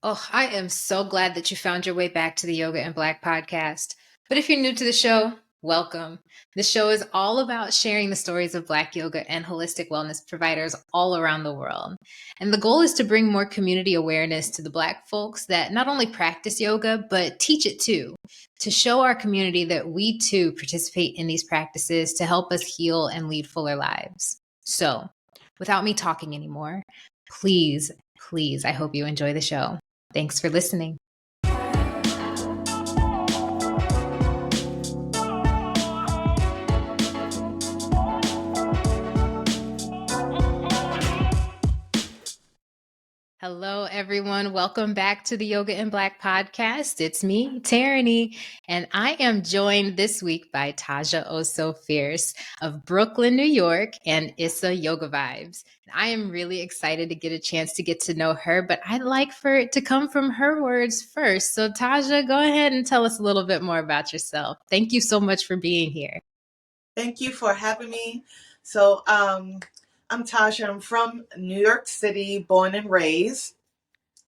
Oh, I am so glad that you found your way back to the Yoga and Black podcast. But if you're new to the show, welcome. The show is all about sharing the stories of Black yoga and holistic wellness providers all around the world. And the goal is to bring more community awareness to the Black folks that not only practice yoga, but teach it too, to show our community that we too participate in these practices to help us heal and lead fuller lives. So, without me talking anymore, please, please, I hope you enjoy the show. Thanks for listening. Hello, everyone. Welcome back to the Yoga in Black podcast. It's me, Tarani, and I am joined this week by Taja oSo Fierce of Brooklyn, New York, and Issa Yoga Vibes. I am really excited to get a chance to get to know her, but I'd like for it to come from her words first. So, Taja, go ahead and tell us a little bit more about yourself. Thank you so much for being here. Thank you for having me. So, I'm Taja. I'm from New York City, born and raised.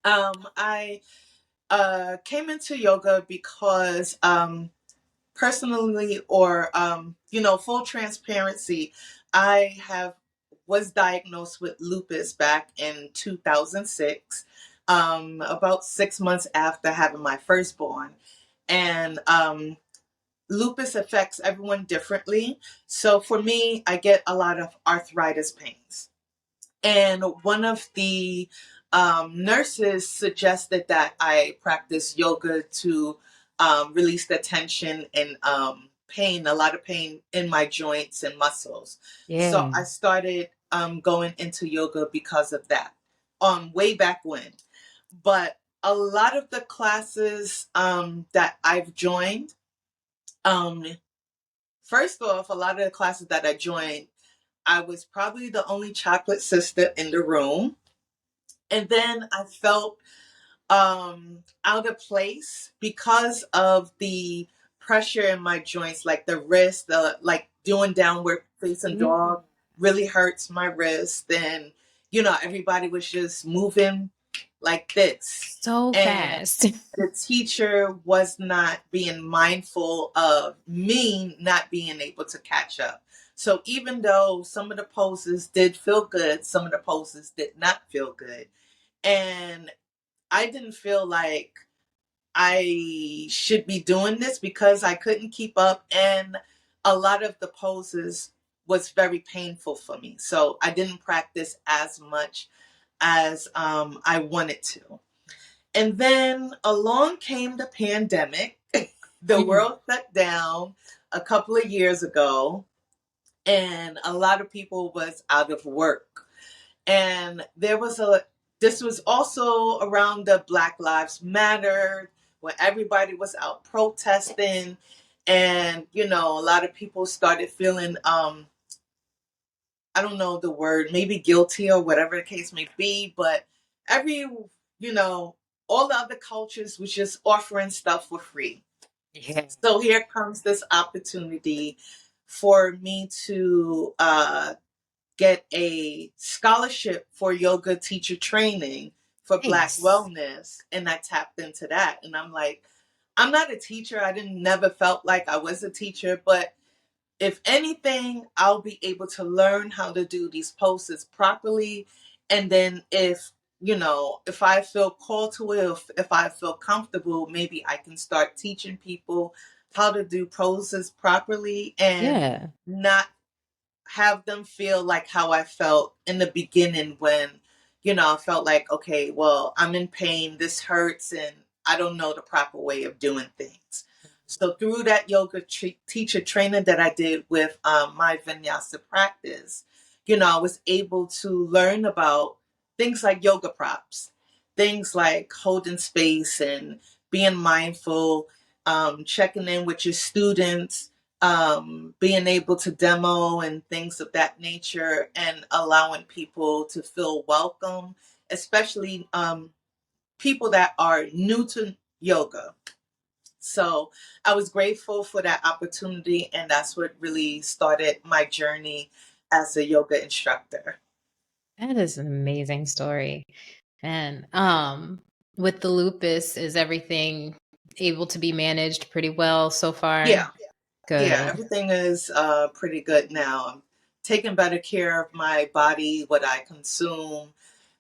I came into yoga because personally, or full transparency, I have was diagnosed with lupus back in 2006, about 6 months after having my firstborn, and lupus affects everyone differently. So for me, I get a lot of arthritis pains. And one of the nurses suggested that I practice yoga to release the tension and pain, a lot of pain in my joints and muscles. So Yeah. I started going into yoga because of that, way back when. But a lot of the classes that I've joined, um, first off, a lot of the classes that I joined, I was probably the only chocolate sister in the room. And then I felt out of place because of the pressure in my joints, like the wrist, like doing downward facing Yeah. dog really hurts my wrist. And, everybody was just moving like this. So And fast. the teacher was not being mindful of me not being able to catch up. So even though some of the poses did feel good, some of the poses did not feel good. And I didn't feel like I should be doing this because I couldn't keep up. And a lot of the poses was very painful for me. So I didn't practice as much as I wanted to. And then along came the pandemic. The world shut down a couple of years ago, and a lot of people was out of work. And this was also around the Black Lives Matter, when everybody was out protesting. And, a lot of people started feeling, I don't know the word, maybe guilty or whatever the case may be, but every, all the other cultures was just offering stuff for free. Yeah. So here comes this opportunity for me to get a scholarship for yoga teacher training for Black Nice. wellness. And I tapped into that. And I'm like, I'm not a teacher. I didn't never felt like I was a teacher, but if anything, I'll be able to learn how to do these poses properly. And then if I feel called to it, if I feel comfortable, maybe I can start teaching people how to do poses properly and Yeah. not have them feel like how I felt in the beginning when, I felt like, okay, well, I'm in pain, this hurts, and I don't know the proper way of doing things. So through that yoga teacher training that I did with my vinyasa practice, I was able to learn about things like yoga props, things like holding space and being mindful, checking in with your students, being able to demo and things of that nature, and allowing people to feel welcome, especially people that are new to yoga. So I was grateful for that opportunity, and that's what really started my journey as a yoga instructor. That is an amazing story. And With the lupus, is everything able to be managed pretty well so far? Yeah. Yeah, Good. everything is pretty good now. I'm taking better care of my body, what I consume.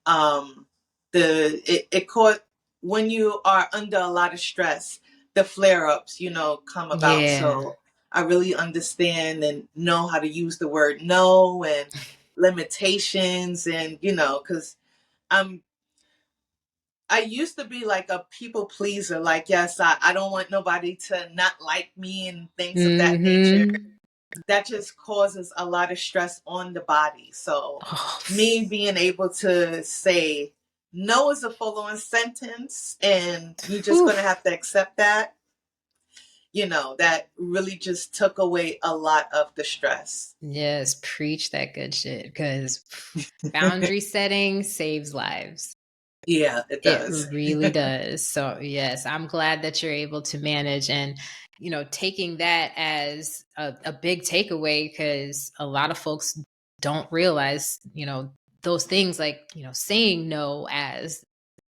Um, it caught when you are under a lot of stress, the flare ups, come about. Yeah. So I really understand and know how to use the word no and limitations, and because I'm I used to be like a people pleaser. Like, yes, I don't want nobody to not like me and things of that nature. Mm-hmm. That just causes a lot of stress on the body. So Oh, me being able to say no is a full-on sentence and you're just whew. going to have to accept that, that really just took away a lot of the stress. Yes, preach that good shit because boundary setting saves lives. Yeah, it It does. really does. So, yes, I'm glad that you're able to manage and, taking that as a big takeaway because a lot of folks don't realize, those things like, saying no as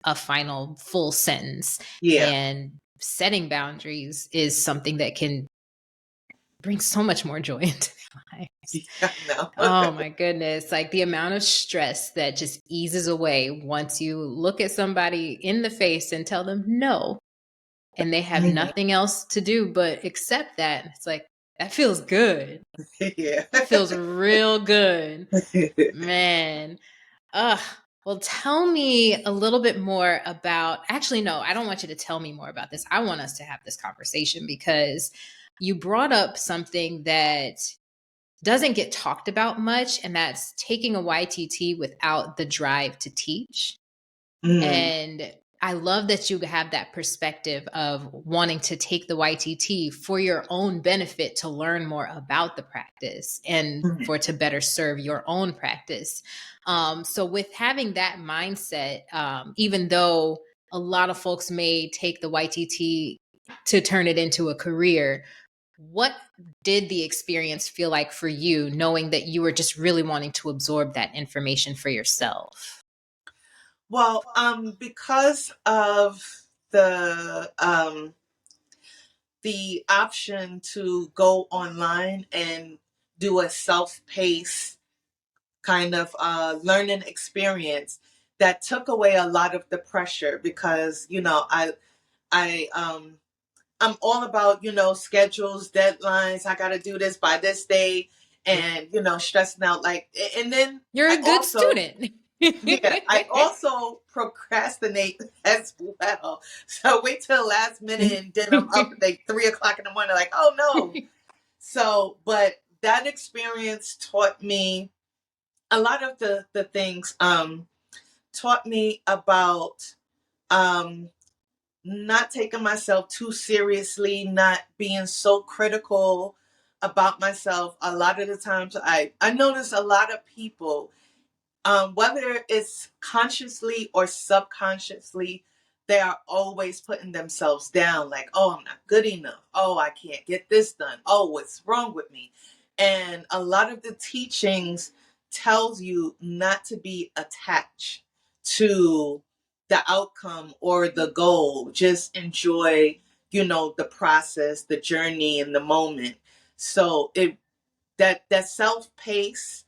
a final full sentence Yeah. and setting boundaries is something that can bring so much more joy into their lives. Yeah, no. Oh my goodness. Like the amount of stress that just eases away once you look at somebody in the face and tell them no, and they have nothing else to do but accept that. It's like, that feels good. Yeah. That feels real good. Man. Ugh. Well, tell me a little bit more about. Actually, no, I don't want you to tell me more about this. I want us to have this conversation because you brought up something that doesn't get talked about much, and that's taking a YTT without the drive to teach. Mm, And I love that you have that perspective of wanting to take the YTT for your own benefit to learn more about the practice and mhm. for to better serve your own practice. So, with having that mindset, even though a lot of folks may take the YTT to turn it into a career, what did the experience feel like for you, knowing that you were just really wanting to absorb that information for yourself? Well, because of the option to go online and do a self-paced kind of learning experience, that took away a lot of the pressure because I I'm all about schedules, deadlines. I got to do this by this day, and stressing out like. And then You're I a good also student. yeah, I also procrastinate as well. So wait till the last minute, and then I'm up at like 3 o'clock in the morning, like, oh no. So, but that experience taught me a lot of the things. Taught me about um not taking myself too seriously, not being so critical about myself. A lot of the times, I notice a lot of people, whether it's consciously or subconsciously, they are always putting themselves down like, oh, I'm not good enough. Oh, I can't get this done. Oh, what's wrong with me? And a lot of the teachings tells you not to be attached to the outcome or the goal. Just enjoy, the process, the journey, and the moment. So that self pace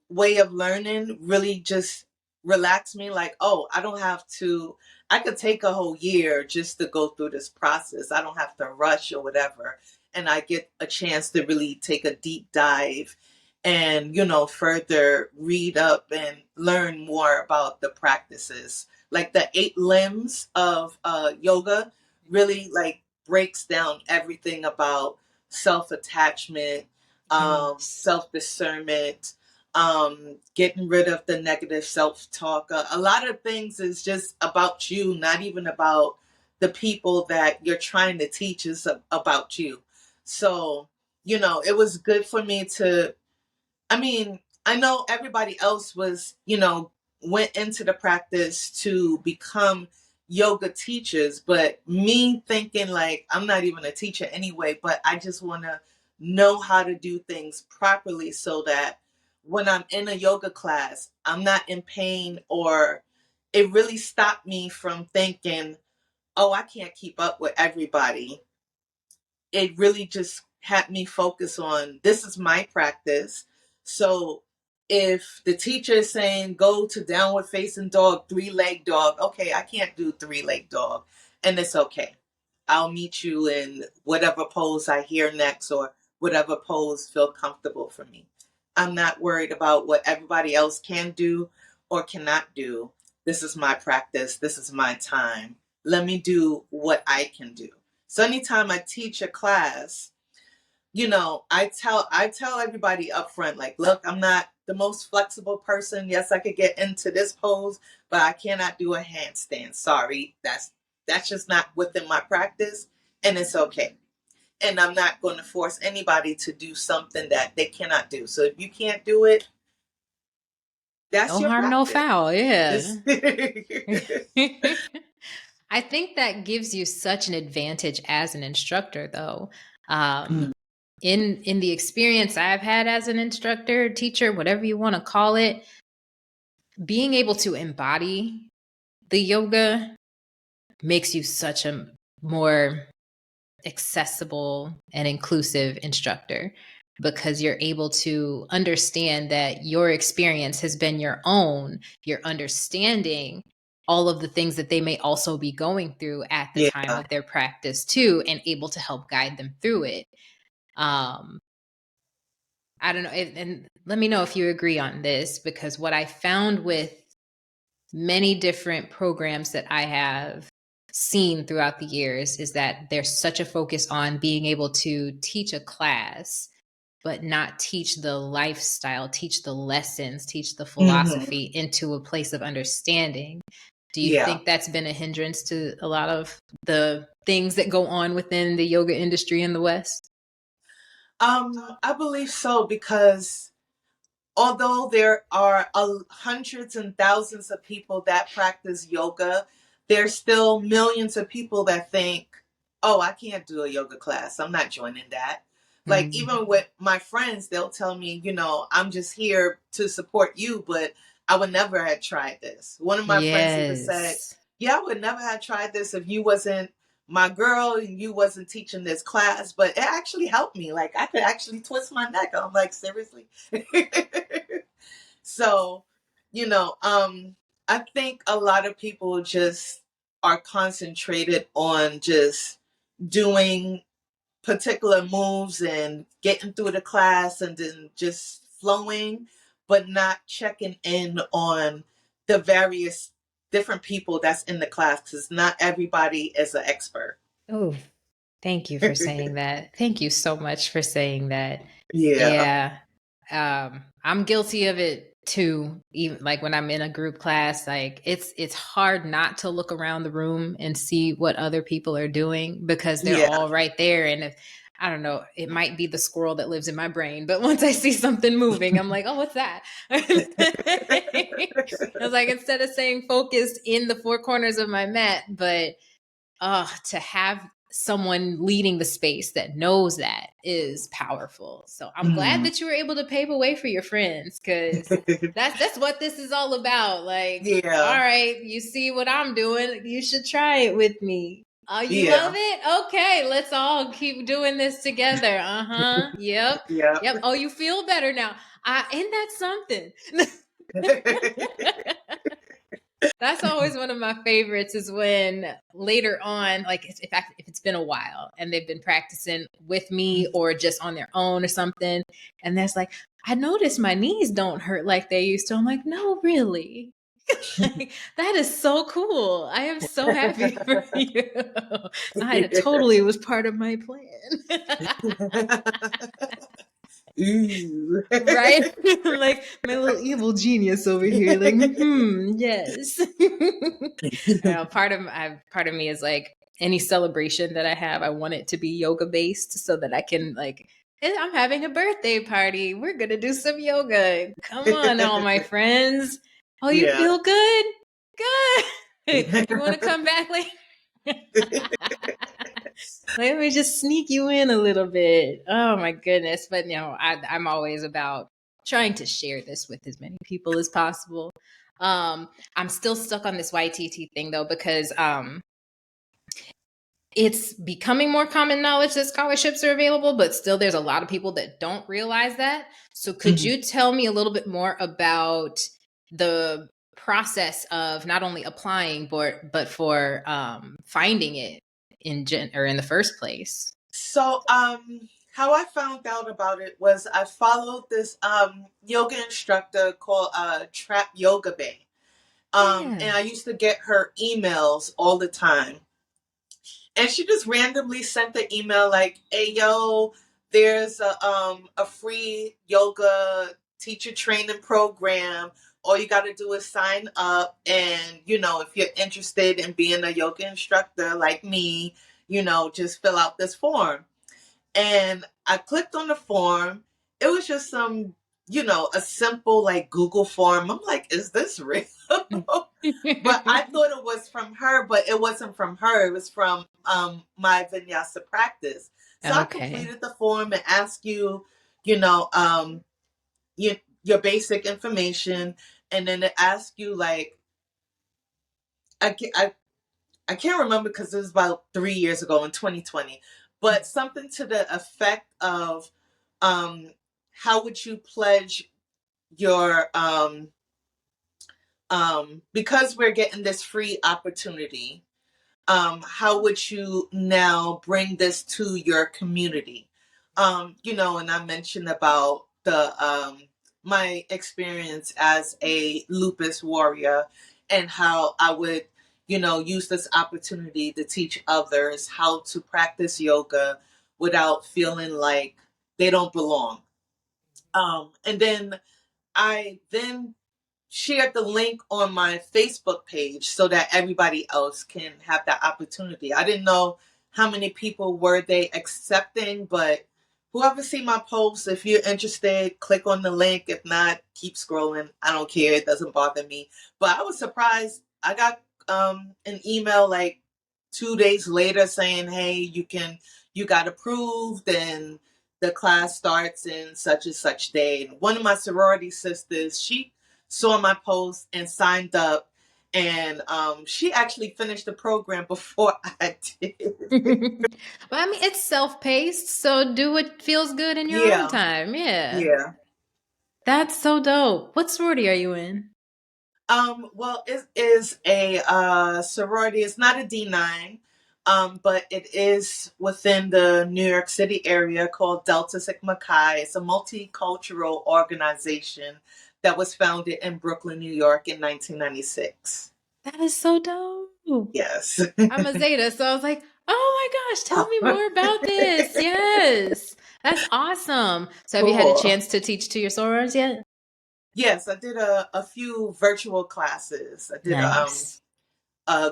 way of learning really just relaxed me, like, oh, I could take a whole year just to go through this process. I don't have to rush or whatever, and I get a chance to really take a deep dive and further read up and learn more about the practices, like the 8 limbs of yoga really like breaks down everything about self-attachment, Yes. self-discernment, getting rid of the negative self-talk. A lot of things is just about you, not even about the people that you're trying to teach. Is about you. So, it was good for me to, I mean, I know everybody else was, went into the practice to become yoga teachers, but me thinking like I'm not even a teacher anyway, but I just want to know how to do things properly so that when I'm in a yoga class, I'm not in pain or it really stopped me from thinking, oh, I can't keep up with everybody. It really just had me focus on, this is my practice. So if the teacher is saying go to downward facing dog, 3-leg dog, okay, I can't do 3-leg dog, and it's okay. I'll meet you in whatever pose I hear next, or whatever pose feel comfortable for me. I'm not worried about what everybody else can do or cannot do. This is my practice. This is my time. Let me do what I can do. So anytime I teach a class, I tell everybody up front, like, look, I'm not the most flexible person. Yes, I could get into this pose, but I cannot do a handstand. Sorry, that's just not within my practice, and it's okay. And I'm not going to force anybody to do something that they cannot do. So if you can't do it, that's No your harm, no practice. foul. Yeah. This- I think that gives you such an advantage as an instructor, though. In the experience I've had as an instructor, teacher, whatever you want to call it, being able to embody the yoga makes you such a more accessible and inclusive instructor, because you're able to understand that your experience has been your own. You're understanding all of the things that they may also be going through at the time yeah. of their practice too, and able to help guide them through it. I don't know, and let me know if you agree on this, because what I found with many different programs that I have seen throughout the years is that there's such a focus on being able to teach a class, but not teach the lifestyle, teach the lessons, teach the Hmm. philosophy into a place of understanding. Do you Yeah. think that's been a hindrance to a lot of the things that go on within the yoga industry in the West? I believe so, because although there are hundreds and thousands of people that practice yoga, there's still millions of people that think, oh, I can't do a yoga class. I'm not joining that. Like, Mm. even with my friends, they'll tell me, I'm just here to support you, but I would never have tried this. One of my friends even said, Yes. yeah, I would never have tried this if you wasn't my girl and you wasn't teaching this class, but it actually helped me. Like, I could actually twist my neck. I'm like, seriously? So, I think a lot of people just are concentrated on just doing particular moves and getting through the class and then just flowing, but not checking in on the various different people that's in the class, because not everybody is an expert. Oh, thank you for saying that. Thank you so much for saying that. Yeah. Yeah. I'm guilty of it too. Even like when I'm in a group class, like it's hard not to look around the room and see what other people are doing, because they're Yeah. all right there. And if I don't know, it might be the squirrel that lives in my brain, but once I see something moving, I'm like, oh, what's that? I was like, instead of saying focused in the four corners of my mat, but to have someone leading the space that knows that is powerful. So I'm glad Mhm. that you were able to pave a way for your friends, because that's what this is all about. Like, all Yeah. right, you see what I'm doing, you should try it with me. Oh, you love Yeah. it? Okay, let's all keep doing this together. Uh-huh. Yep. Yeah. Yep. Oh, you feel better now. Ain't that something? That's always one of my favorites, is when later on, like if it's been a while and they've been practicing with me or just on their own or something, and that's like, I noticed my knees don't hurt like they used to. I'm like, no, really? Like, that is so cool. I am so happy for you. I totally was part of my plan. Ooh. Right? Like my little evil genius over here. Like, yes. Part of me is like, any celebration that I have, I want it to be yoga based, so that I can like, I'm having a birthday party. We're gonna do some yoga. Come on, all my friends. Oh, you Yeah. feel good? Good. You want to come back later? Let me just sneak you in a little bit. Oh my goodness. But I'm always about trying to share this with as many people as possible. I'm still stuck on this YTT thing though, because it's becoming more common knowledge that scholarships are available, but still there's a lot of people that don't realize that. So could Mhm. you tell me a little bit more about the process of not only applying but for finding it in in the first place? So, how I found out about it was I followed this yoga instructor called Trap Yoga Bay. Yeah. And I used to get her emails all the time. And she just randomly sent the email like, "Hey yo, there's a free yoga teacher training program. All you got to do is sign up, and if you're interested in being a yoga instructor like me, just fill out this form." And I clicked on the form. It was just some, a simple like Google form. I'm like, is this real? But I thought it was from her, but it wasn't from her. It was from my vinyasa practice. So I Okay. completed the form and asked you, you know, um, your basic information, and then it asked you like, I, ca- I can't remember because it was about 3 years ago in 2020, but something to the effect of, um, how would you pledge your because we're getting this free opportunity, how would you now bring this to your community? And I mentioned about the my experience as a lupus warrior and how I would, use this opportunity to teach others how to practice yoga without feeling like they don't belong. And then I then shared the link on my Facebook page so that everybody else can have that opportunity. I didn't know how many people were they accepting, but whoever see my post, if you're interested, click on the link. If not, keep scrolling. I don't care. It doesn't bother me. But I was surprised. I got an email like 2 days later saying, "Hey, you got approved and the class starts in such and such day." And one of my sorority sisters, she saw my post and signed up, and she actually finished the program before I did. But I mean, it's self-paced, so do what feels good in your own Yeah, time. Yeah. yeah. That's so dope. What sorority are you in? Well, it is a sorority. It's not a D9, but it is within the New York City area called Delta Sigma Chi. It's a multicultural organization that was founded in Brooklyn, New York in 1996. That is so dope. Yes. I'm a Zeta, so I was like, oh my gosh, tell me more about this. Yes. That's awesome. So have you had a Cool. chance to teach to your sorors yet? Yes, I did a few virtual classes. I did Nice.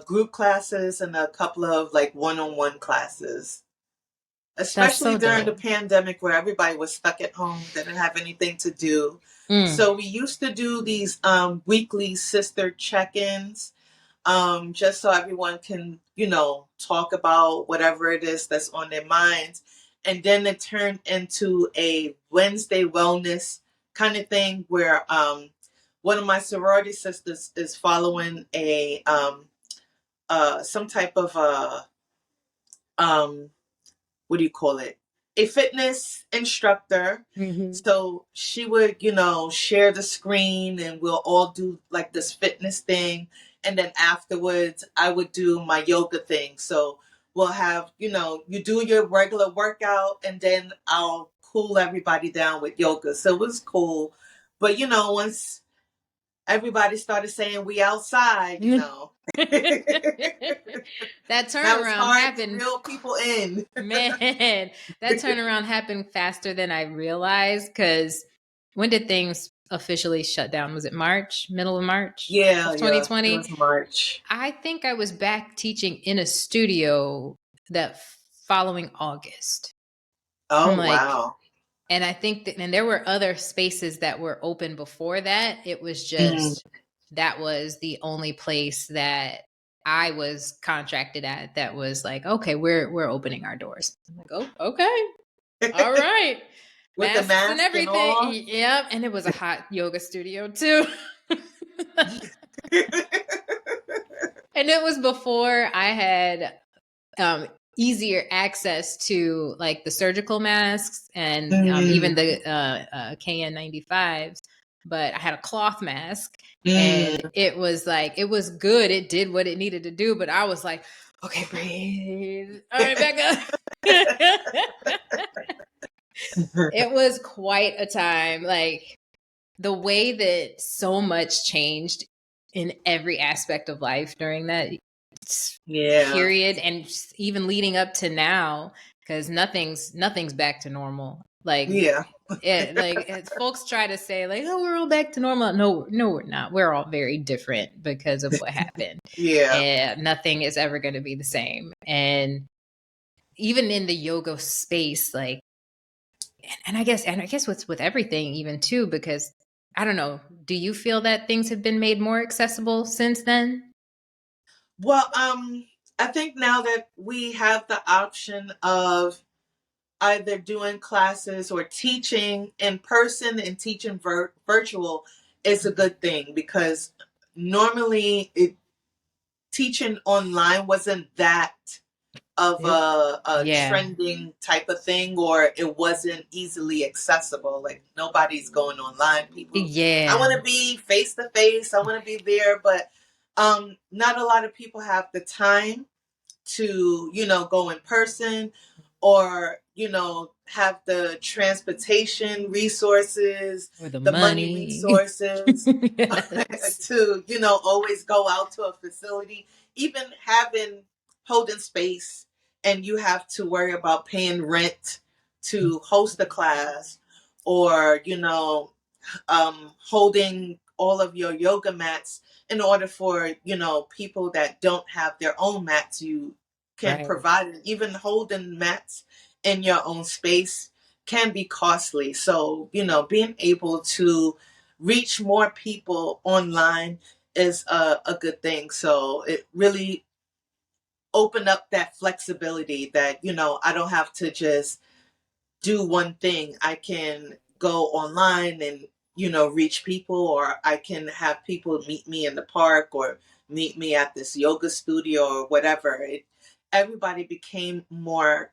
group classes and a couple of like one-on-one classes, That's especially so during the dope. pandemic where everybody was stuck at home, didn't have anything to do. Mm. So we used to do these weekly sister check-ins, just so everyone can, talk about whatever it is that's on their minds. And then it turned into a Wednesday wellness kind of thing where one of my sorority sisters is following a some type of um, what do you call it? A fitness instructor. Hmm. So she would, share the screen and we'll all do like this fitness thing. And then afterwards, I would do my yoga thing. So we'll have, you do your regular workout and then I'll cool everybody down with yoga. So it was cool. But, once everybody started saying we outside, That now it's turnaround hard to happened. reel people in. Man, that turnaround happened faster than I realized. Because when did things officially shut down? Was it March, middle of March Yeah, of yeah. It 2020? was March. I think I was back teaching in a studio that following August. I'm Oh, like, wow. and I think that, and there were other spaces that were open before that. It was Mm. just, that was the only place that I was contracted at that was like, okay, we're opening our doors. I'm like, oh, okay. All right. With the Masks and mask and everything. all. Yep. And it was a hot yoga studio too. And it was before I had easier access to like the surgical masks and even the KN95s, but I had a cloth mask and it was like, it was good. It did what it needed to do, but I was like, okay, breathe. All right, back up. It was quite a time. Like the way that so much changed in every aspect of life during that period, and even leading up to now, because nothing's back to normal. Like folks try to say like, oh, we're all back to normal. No, we're not. We're all very different because of what happened. And nothing is ever going to be the same. And even in the yoga space, like, and I guess with everything even too, because I don't know, do you feel that things have been made more accessible since then? Well, I think now that we have the option of either doing classes or teaching in person and teaching virtual is a good thing, because normally teaching online wasn't that of a trending type of thing, or it wasn't easily accessible. Like nobody's going online. People, I want to be face to face. I want to be there, but not a lot of people have the time to, go in person, or, have the transportation resources, or the money resources to, always go out to a facility, even holding space, and you have to worry about paying rent to host a class, or, holding all of your yoga mats in order for, people that don't have their own mats, you can provide it. Even holding mats in your own space can be costly. So, being able to reach more people online is a good thing. So it really opened up that flexibility that, I don't have to just do one thing. I can go online and, reach people, or I can have people meet me in the park or meet me at this yoga studio or whatever. Everybody became more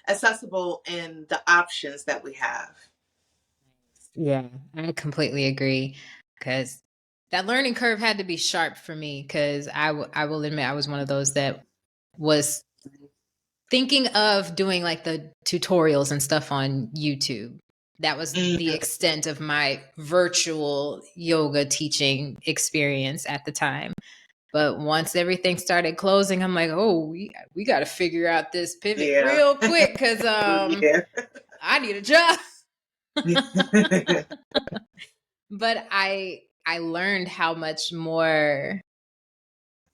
accessible in the options that we have. Yeah, I completely agree, because that learning curve had to be sharp for me, because I will admit I was one of those that was thinking of doing like the tutorials and stuff on YouTube. That was the extent of my virtual yoga teaching experience at the time. But once everything started closing, I'm like, oh, we got to figure out this pivot real quick, because I need a job. But I learned how much more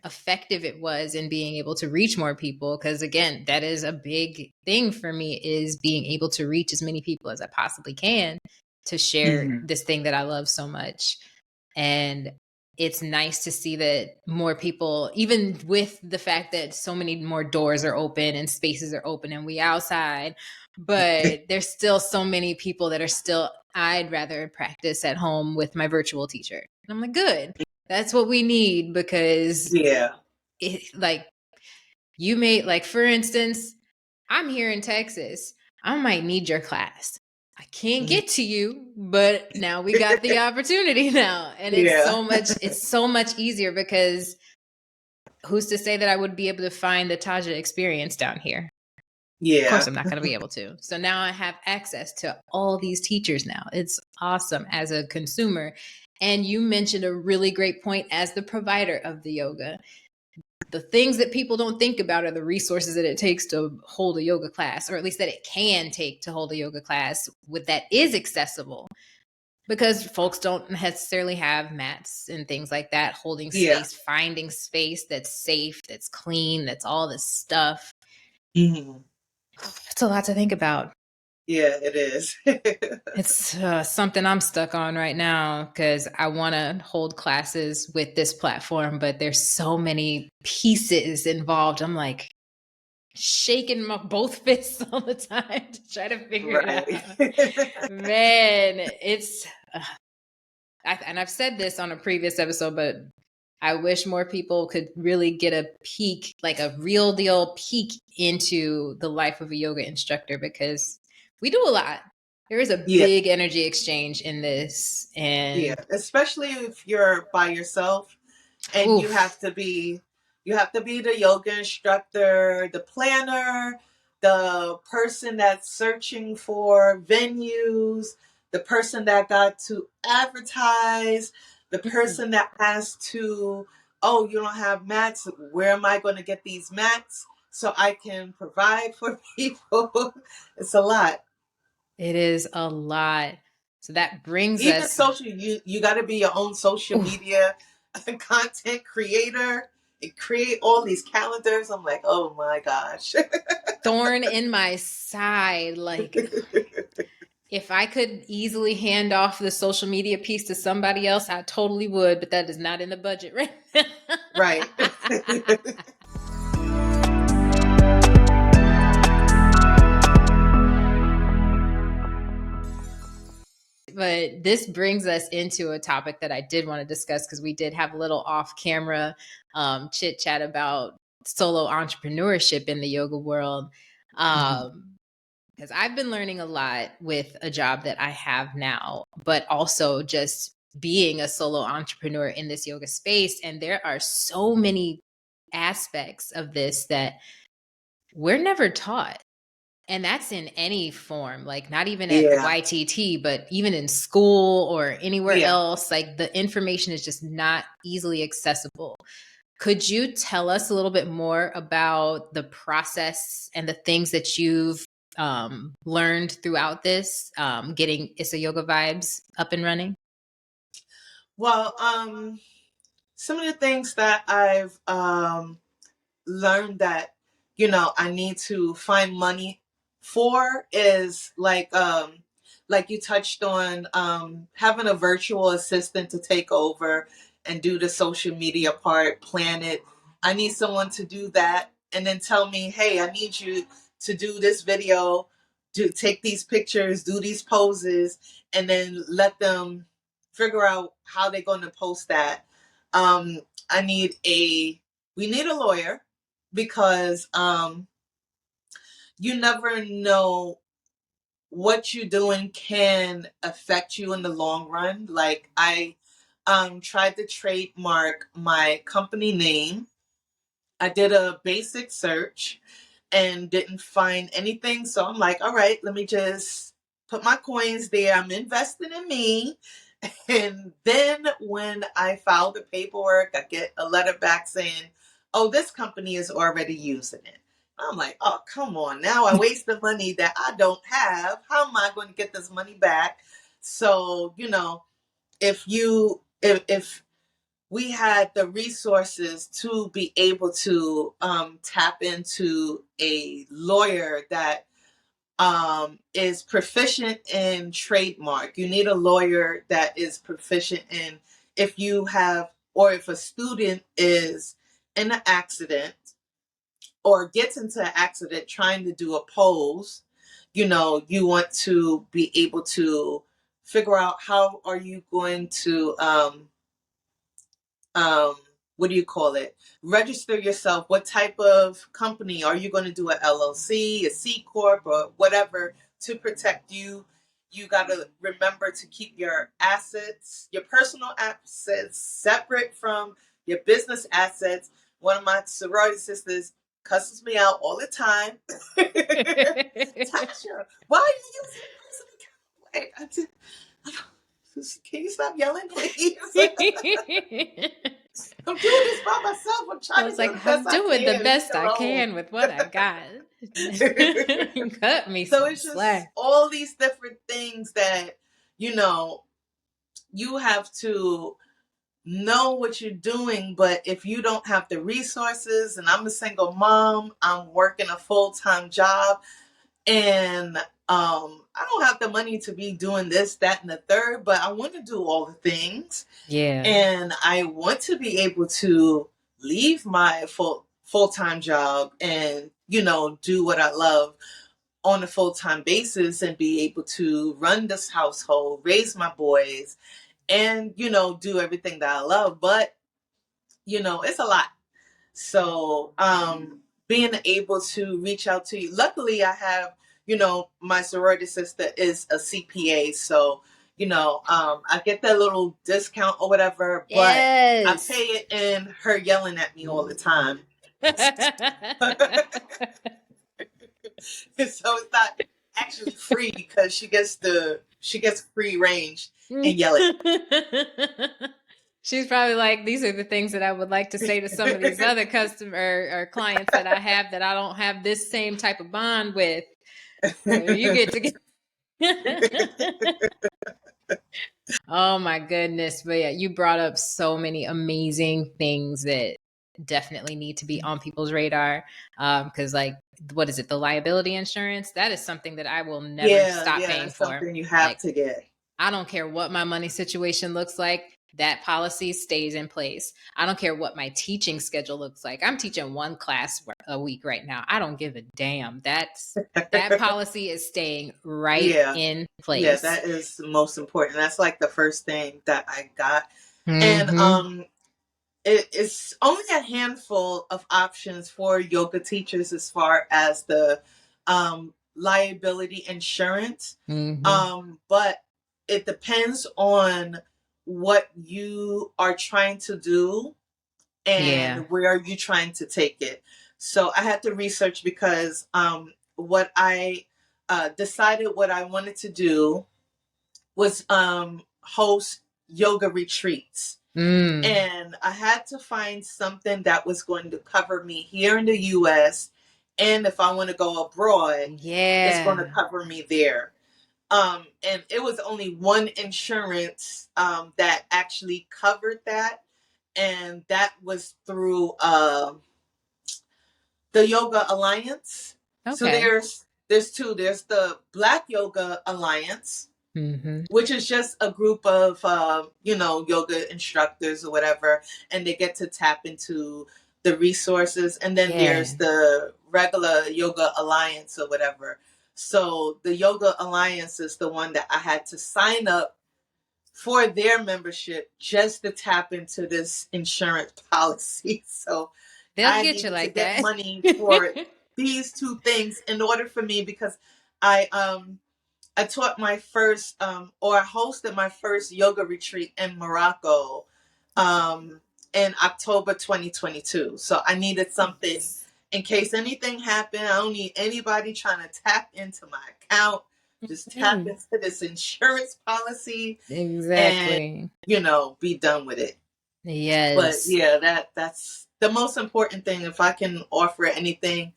effective it was in being able to reach more people, because again, that is a big thing for me, is being able to reach as many people as I possibly can to share this thing that I love so much. And it's nice to see that more people, even with the fact that so many more doors are open and spaces are open and we outside, but there's still so many people that are still, I'd rather practice at home with my virtual teacher. And I'm like, good. That's what we need, because like you may, like, for instance, I'm here in Texas. I might need your class. I can't get to you, but now we got the opportunity now. And it's so much easier, because who's to say that I would be able to find the Taja experience down here? Of course I'm not going to be able to. So now I have access to all these teachers now. It's awesome as a consumer. And you mentioned a really great point as the provider of the yoga. The things that people don't think about are the resources that it takes to hold a yoga class, or at least that it can take to hold a yoga class that is accessible, because folks don't necessarily have mats and things like that, holding space, finding space that's safe, that's clean, that's all this stuff. It's a lot to think about. Yeah, it is. It's something I'm stuck on right now, because I want to hold classes with this platform, but there's so many pieces involved. I'm like, shaking my both fists all the time to try to figure it out. Right. Man, it's and I've said this on a previous episode, but I wish more people could really get a peek, like a real deal peek into the life of a yoga instructor, because we do a lot. There is a Yeah. big energy exchange in this. Yeah. And Especially if you're by yourself and you oof, have to be the yoga instructor, the planner, the person that's searching for venues, the person that got to advertise, the person that has to, oh, you don't have mats, where am I going to get these mats so I can provide for people? It's a lot. it is a lot. So that brings Even us, social, you got to be your own social oof, media content creator and create all these calendars. I'm like, oh my gosh. thorn in my side. Like, if I could easily hand off the social media piece to somebody else, I totally would, but that is not in the budget right now. Right. But this brings us into a topic that I did want to discuss, because we did have a little off camera chit chat about solo entrepreneurship in the yoga world. Because I've been learning a lot with a job that I have now, but also just being a solo entrepreneur in this yoga space. And there are so many aspects of this that we're never taught. And that's in any form, like not even at the Yeah. YTT, but even in school or anywhere Yeah. else, like the information is just not easily accessible. Could you tell us a little bit more about the process and the things that you've learned throughout this, getting Issa Yoga Vibes up and running? Well, some of the things that I've learned that I need to find money for is like you touched on, having a virtual assistant to take over and do the social media part, plan it. I need someone to do that and then tell me, hey, I need you to do this video, to take these pictures, do these poses, and then let them figure out how they're going to post that. um I need a we need a lawyer because you never know what you're doing can affect you in the long run. Like I tried to trademark my company name. I did a basic search and didn't find anything. So I'm like, all right, let me just put my coins there. I'm investing in me. And then when I filed the paperwork, I get a letter back saying, oh, this company is already using it. I'm like, oh, come on. Now I wasted money that I don't have. How am I going to get this money back? So, if we had the resources to be able to tap into a lawyer that is proficient in trademark. You need a lawyer that is proficient in, if you have, or if a student is in an accident or gets into an accident trying to do a pose, you want to be able to figure out how are you going to um, what do you call it? Register yourself. What type of company are you going to do? A LLC, a C corp, or whatever to protect you? You got to remember to keep your assets, your personal assets, separate from your business assets. One of my sorority sisters cusses me out all the time. Tasha, why are you using a personal account? Wait, can you stop yelling, please? I'm doing this by myself. I'm I trying to was do like, the best I'm I doing the can. Leave me best I alone. can with what I got. Cut me So some it's just slack. all these different things that, you know, you have to know what you're doing. But if you don't have the resources, and I'm a single mom, I'm working a full-time job, and I don't have the money to be doing this, that, and the third, but I want to do all the things. Yeah. And I want to be able to leave my full-time job and do what I love on a full-time basis and be able to run this household, raise my boys, and, do everything that I love. But, it's a lot. So, being able to reach out to you, luckily I have, my sorority sister is a CPA. So, I get that little discount or whatever, but I pay Yes. it in her yelling at me all the time. So it's not actually free because she gets free range and yell at She's probably like, these are the things that I would like to say to some of these other customer or clients that I have that I don't have this same type of bond with. So you get to get. Oh my goodness. But yeah, you brought up so many amazing things that definitely need to be on people's radar. Because like, what is it? The liability insurance? That is something that I will never stop yeah, paying that's for. something you have Like, to get. I don't care what my money situation looks like. That policy stays in place. I don't care what my teaching schedule looks like. I'm teaching one class a week right now. I don't give a damn. That policy is staying right Yeah. in Yeah, place. that is the most important. That's like the first thing that I got. Mm-hmm. And it's only a handful of options for yoga teachers as far as the liability insurance. Mm-hmm. But it depends on what you are trying to do Yeah. and where are you trying to take it. So I had to research because what I decided what I wanted to do was host yoga retreats. And I had to find something that was going to cover me here in the US. And if I want to go abroad, it's going to cover me there. And it was only one insurance that actually covered that. And that was through the Yoga Alliance. Okay. So there's two. There's the Black Yoga Alliance, which is just a group of yoga instructors or whatever, and they get to tap into the resources. And then there's the regular Yoga Alliance or whatever. So the Yoga Alliance is the one that I had to sign up for their membership just to tap into this insurance policy. So They'll I get you needed to like get that. money for these two things in order for me, because I taught my first or I hosted my first yoga retreat in Morocco in October 2022. So I needed something in case anything happened. I don't need anybody trying to tap into my account. Just tap into this insurance policy. Exactly. And, be done with it. Yes. But yeah, that's the most important thing. If I can offer anything,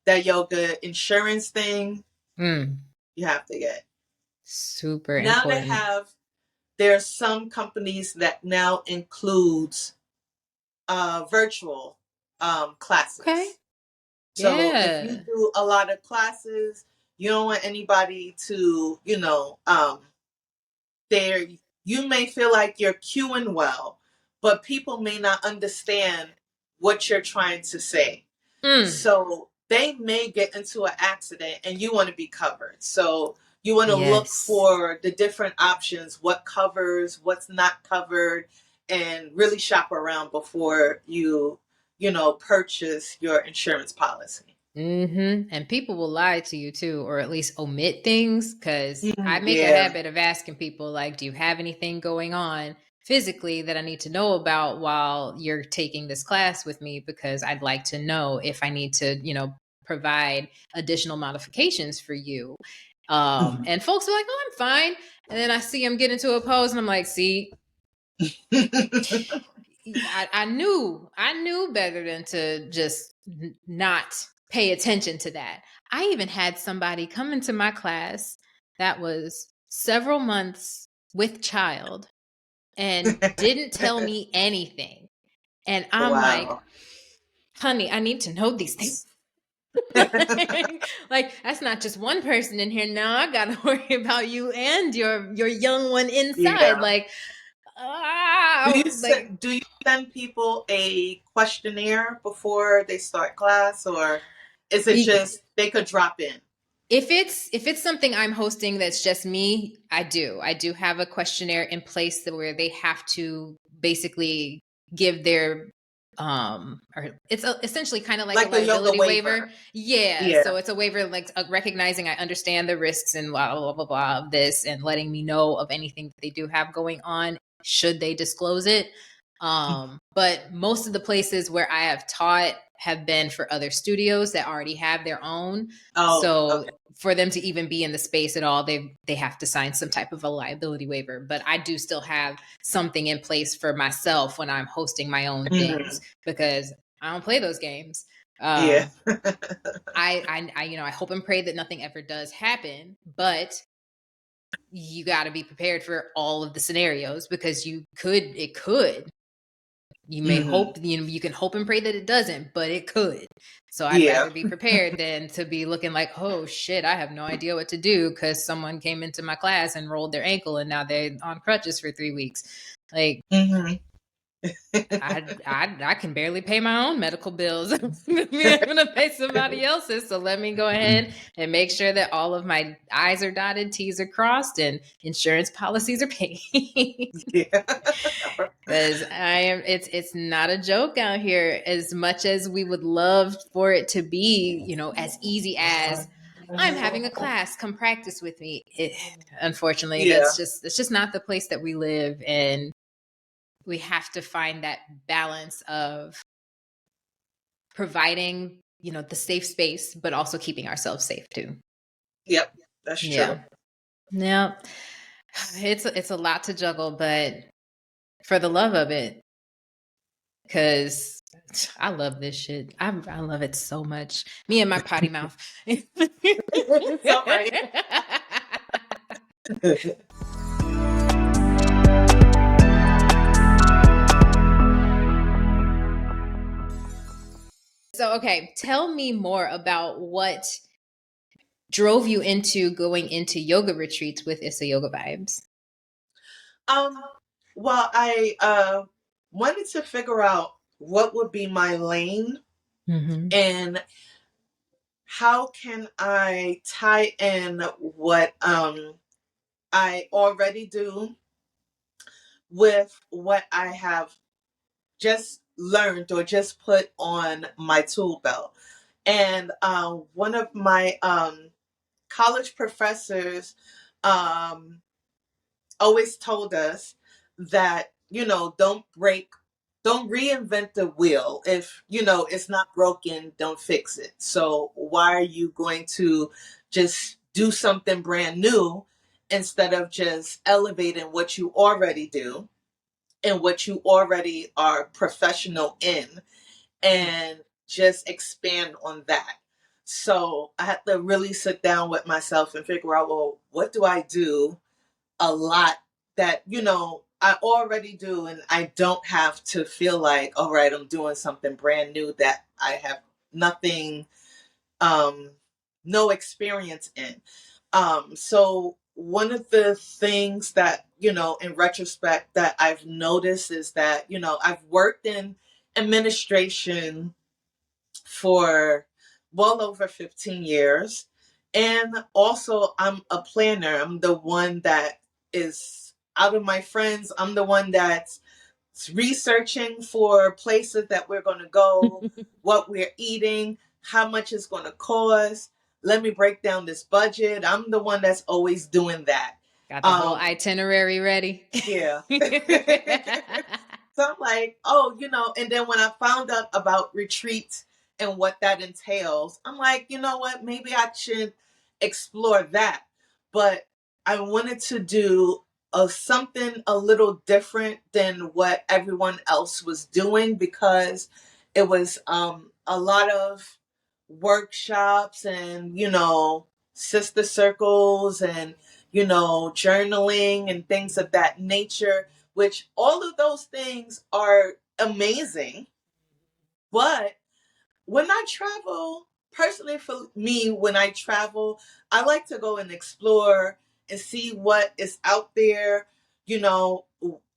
that yoga insurance thing, you have to get. Super Now important. there are some companies that now includes virtual classes. Okay. So if you do a lot of classes, you don't want anybody to, there, you may feel like you're cueing well, but people may not understand what you're trying to say. So they may get into an accident and you want to be covered. So you want to look for the different options, what covers, what's not covered, and really shop around before you purchase your insurance policy. And people will lie to you too, or at least omit things, because I make a Yeah. habit of asking people, like, do you have anything going on physically that I need to know about while you're taking this class with me? Because I'd like to know if I need to, provide additional modifications for you. And folks are like, oh, I'm fine. And then I see them get into a pose and I'm like, see, I knew better than to just not pay attention to that. I even had somebody come into my class that was several months with child and didn't tell me anything. And I'm like, honey, I need to know these things. Like, that's not just one person in here now. I gotta worry about you and your young one inside. Yeah. Like, do you send people a questionnaire before they start class, or? Is it just they could drop in? If it's something I'm hosting that's just me, I do have a questionnaire in place where they have to basically give their or it's essentially kind of like a Like a yoga liability waiver. Yeah, Yeah. so it's a waiver like recognizing I understand the risks and blah blah blah blah of this, and letting me know of anything that they do have going on should they disclose it. But most of the places where I have taught have been for other studios that already have their own. Oh, So okay. for them to even be in the space at all, they have to sign some type of a liability waiver. But I do still have something in place for myself when I'm hosting my own things, because I don't play those games. Yeah. I hope and pray that nothing ever does happen, but you got to be prepared for all of the scenarios, because it could. You may hope, you can hope and pray that it doesn't, but it could. So I'd Yeah. rather be prepared than to be looking like, oh shit, I have no idea what to do because someone came into my class and rolled their ankle and now they're on crutches for 3 weeks. Like, I can barely pay my own medical bills. I'm going to pay somebody else's. So let me go ahead and make sure that all of my I's are dotted, T's are crossed, and insurance policies are paid. Yeah. Because it's not a joke out here. As much as we would love for it to be, as easy as I'm having a class, come practice with me. Unfortunately, Yeah. that's just not the place that we live, and we have to find that balance of providing, the safe space, but also keeping ourselves safe too. Yep, that's true. Yeah. It's a lot to juggle, but for the love of it, because I love this shit. I love it so much. Me and my potty mouth. It's all right. So, okay, tell me more about what drove you into going into yoga retreats with Issa Yoga Vibes. Well, I wanted to figure out what would be my lane and how can I tie in what I already do with what I have just learned or just put on my tool belt. And one of my college professors um, always told us that, don't reinvent the wheel. If, it's not broken, don't fix it. So why are you going to just do something brand new instead of just elevating what you already do and what you already are professional in, and just expand on that? So I had to really sit down with myself and figure out, well, what do I do a lot that, I already do, and I don't have to feel like, all right, I'm doing something brand new that I have nothing, no experience in. So one of the things that, in retrospect that I've noticed is that, I've worked in administration for well over 15 years. And also, I'm a planner. I'm the one that is out of my friends. I'm the one that's researching for places that we're going to go, what we're eating, how much it's going to cost. Let me break down this budget. I'm the one that's always doing that. Got the whole itinerary ready. Yeah. So I'm like, oh, and then when I found out about retreats and what that entails, I'm like, you know what? Maybe I should explore that. But I wanted to do something a little different than what everyone else was doing, because it was a lot of workshops and, sister circles and, journaling and things of that nature, which all of those things are amazing. But when I travel, personally for me, when I travel, I like to go and explore and see what is out there.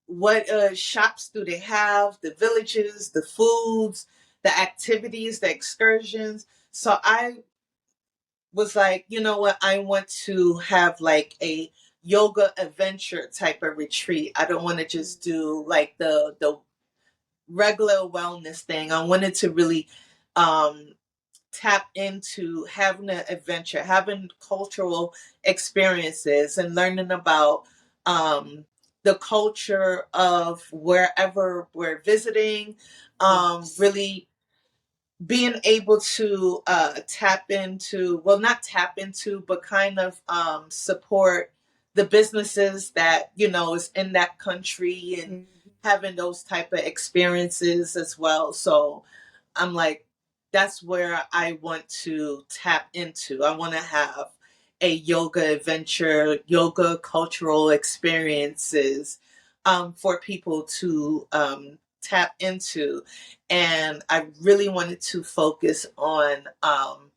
What shops do they have, the villages, the foods, the activities, the excursions. So I was like, you know what? I want to have like a yoga adventure type of retreat. I don't want to just do like the regular wellness thing. I wanted to really um tap into having an adventure, having cultural experiences, and learning about um, the culture of wherever we're visiting. Yes. Really being able to tap into, well, not tap into, but kind of support the businesses that, you know, is in that country, and having those type of experiences as well. So I'm like, that's where I want to tap into. I want to have a yoga adventure, yoga cultural experiences for people to tap into. And I really wanted to focus on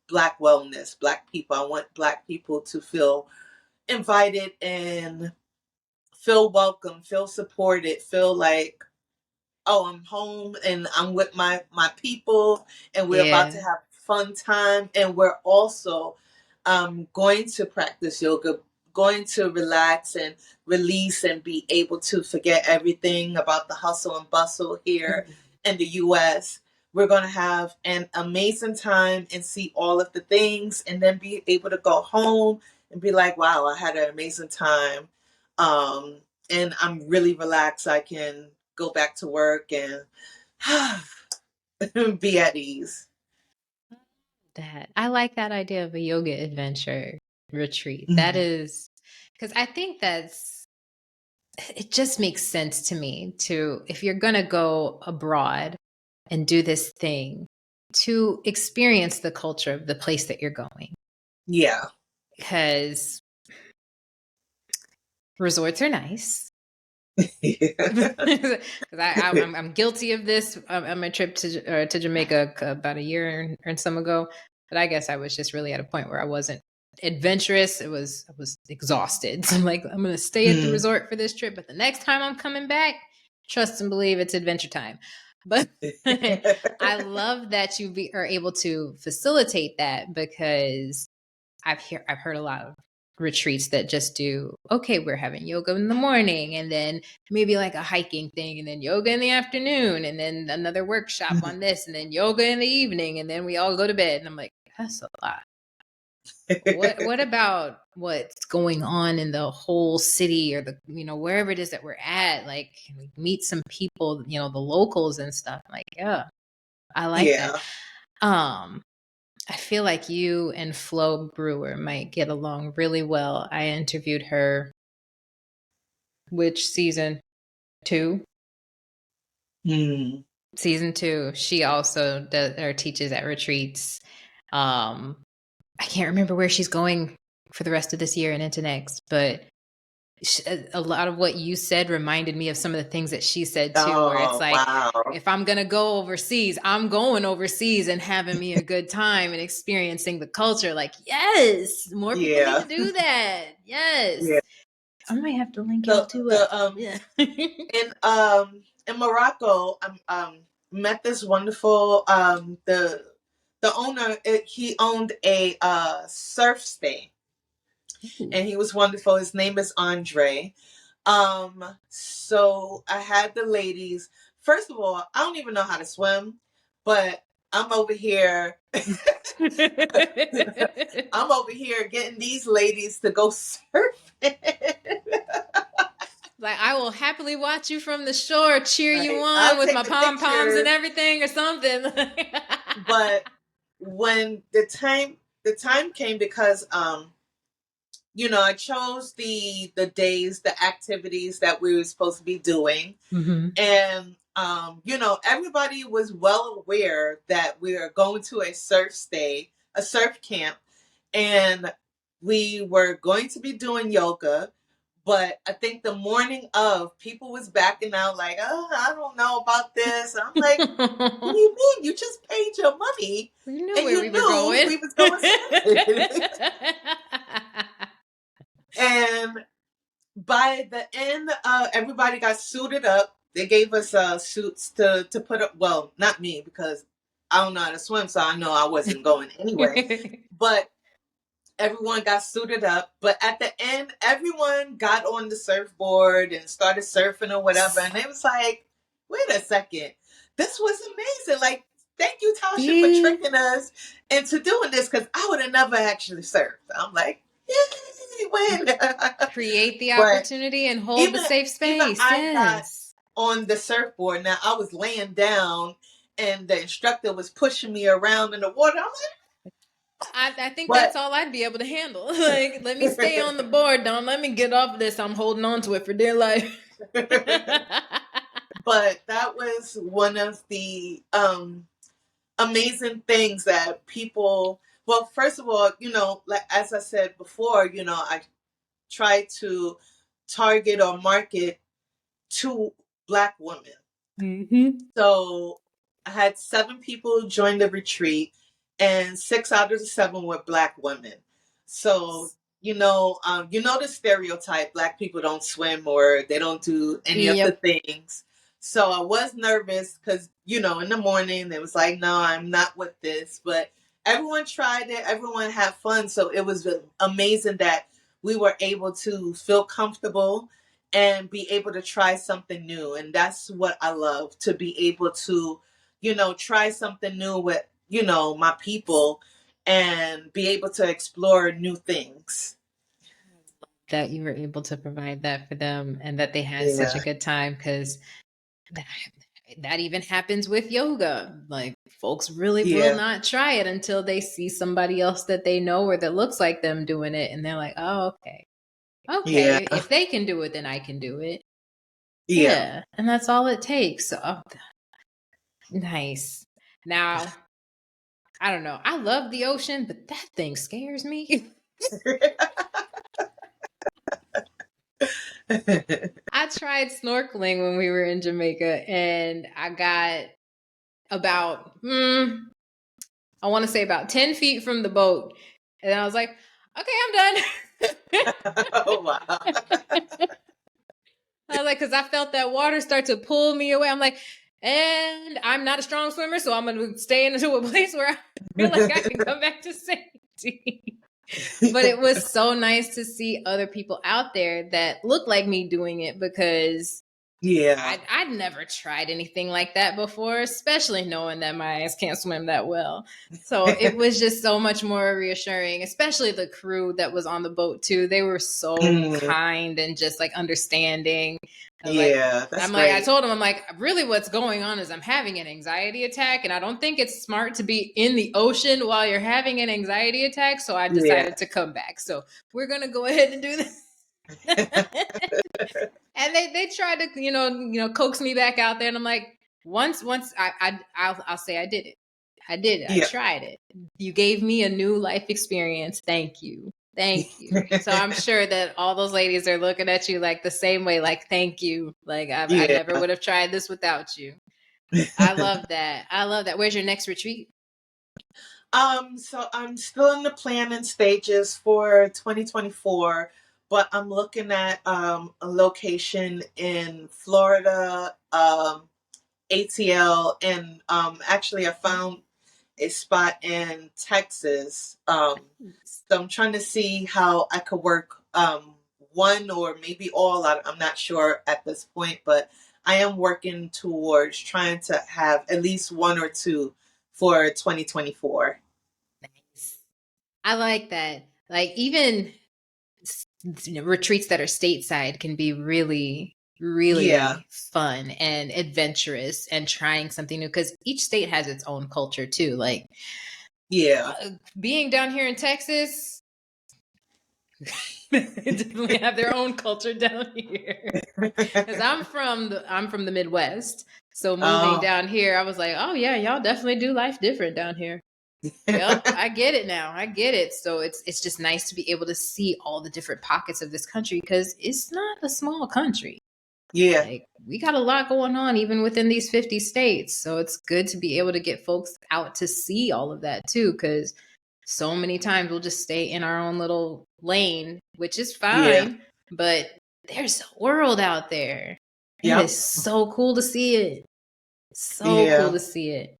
Black wellness, Black people. I want Black people to feel invited and feel welcome, feel supported, feel like, oh, I'm home and I'm with my people, and we're about to Yeah. have fun time, and we're also going to practice yoga, going to relax and release and be able to forget everything about the hustle and bustle here in the US. We're going to have an amazing time and see all of the things, and then be able to go home and be like, wow, I had an amazing time. Um, and I'm really relaxed. I can go back to work and be at ease. That I like that idea of a yoga adventure retreat. That Mhm. is because I think it just makes sense to me to, if you're going to go abroad and do this thing, to experience the culture of the place that you're going, Yeah. because resorts are nice. Yeah. Because I'm guilty of this on my trip to Jamaica about a year and some ago. But I guess I was just really at a point where I wasn't adventurous. I was exhausted. So I'm like, I'm gonna stay at the Mm. resort for this trip, but the next time I'm coming back, trust and believe it's adventure time. But I love that are able to facilitate that, because I've heard a lot of retreats that just do, okay, we're having yoga in the morning, and then maybe like a hiking thing, and then yoga in the afternoon, and then another workshop on this, and then yoga in the evening, and then we all go to bed. And I'm like, that's a lot. What about what's going on in the whole city, or the, wherever it is that we're at? Like, can we meet some people, the locals and stuff? Like, yeah, I like that. Yeah. Um I feel like you and Flo Brewer might get along really well. I interviewed her, which season 2? Mm. Season 2. She also does or teaches at retreats. Um, I can't remember where she's going for the rest of this year and into next, but a lot of what you said reminded me of some of the things that she said too, where it's Oh, like, wow. if I'm going to go overseas, I'm going overseas and having me a good time and experiencing the culture. Like, yes, more people need Yeah. to do that. Yes. Yeah. I might have to link y'all The two up. the Yeah. in Morocco, met this wonderful the owner. He owned a surf stay, Ooh. and he was wonderful. His name is Andre. So I had the ladies. First of all, I don't even know how to swim, but I'm over here. I'm over here getting these ladies to go surfing. Like, I will happily watch you from the shore, cheer you Right. on I'll with take my the pom poms and pictures, everything or something. but when the time came, because I chose the days, the activities that we were supposed to be doing. Hmm. And everybody was well aware that we are going to a surf camp, and we were going to be doing yoga. But I think the morning of, people was backing out like, oh, I don't know about this. I'm like, what do you mean? You just paid your money We knew and where you we were knew going. we was going surfing. And by the end, everybody got suited up. They gave us suits to put up. Well, not me, because I don't know how to swim, so I know I wasn't going anyway. But everyone got suited up. But at the end, everyone got on the surfboard and started surfing or whatever. And it was like, wait a second, this was amazing. Like, thank you, Tasha, for tricking us into doing this, because I would have never actually surfed. I'm like, yay, win. Create the But opportunity and hold the safe space. I got Yes. on the surfboard. Now, I was laying down and the instructor was pushing me around in the water. I'm like, I think that's all I'd be able to handle. Like, let me stay on the board. Don't let me get off this. I'm holding on to it for dear life. But that was one of the amazing things that people, well, first of all, you know, like as I said before, you know, I try to target or market to Black women. Mm-hmm. So I had 7 people join the retreat, and 6 out of the 7 were Black women. So you know the stereotype: Black people don't swim or they don't do any of the things. So I was nervous because in the morning it was like, no, I'm not with this. But everyone tried it. Everyone had fun. So it was amazing that we were able to feel comfortable and be able to try something new. And that's what I love, to be able to, try something new with, my people and be able to explore new things. That you were able to provide that for them and that they had such a good time, because that even happens with yoga. Like, folks really will not try it until they see somebody else that they know or that looks like them doing it. And they're like, oh, okay. Okay, if they can do it, then I can do it. Yeah. And that's all it takes. So, nice. Now, I don't know. I love the ocean, but that thing scares me. I tried snorkeling when we were in Jamaica, and I got about, I want to say about 10 feet from the boat. And I was like, okay, I'm done. Oh, wow. I was like, because I felt that water start to pull me away. I'm like, and I'm not a strong swimmer, so I'm going to stay into a place where I feel like I can come back to safety. But it was so nice to see other people out there that look like me doing it, because I'd never tried anything like that before, especially knowing that my ass can't swim that well. So it was just so much more reassuring, especially the crew that was on the boat too. They were so kind and just like understanding. That's great. I told them, I'm like, really what's going on is I'm having an anxiety attack, and I don't think it's smart to be in the ocean while you're having an anxiety attack. So I decided to come back. So we're going to go ahead and do this. And they tried to, coax me back out there. And I'm like, once I'll say I did it. I did it. I tried it. You gave me a new life experience. Thank you. Thank you. So I'm sure that all those ladies are looking at you like the same way, like, thank you. Like, I never would have tried this without you. I love that. I love that. Where's your next retreat? So I'm still in the planning stages for 2024, but I'm looking at a location in Florida, ATL, and actually I found a spot in Texas. So I'm trying to see how I could work one or maybe all. I'm not sure at this point, but I am working towards trying to have at least 1 or 2 for 2024. Nice. I like that. Like, even retreats that are stateside can be really, really fun and adventurous and trying something new, because each state has its own culture too. Like, being down here in Texas, they definitely have their own culture down here. Because I'm from the Midwest, so moving down here, I was like, oh yeah, y'all definitely do life different down here. Yep, I get it now. I get it. So it's just nice to be able to see all the different pockets of this country, because it's not a small country. Like, we got a lot going on even within these 50 states. So it's good to be able to get folks out to see all of that too, because so many times we'll just stay in our own little lane, which is fine, but there's a world out there. It is so cool to see it. So cool to see it.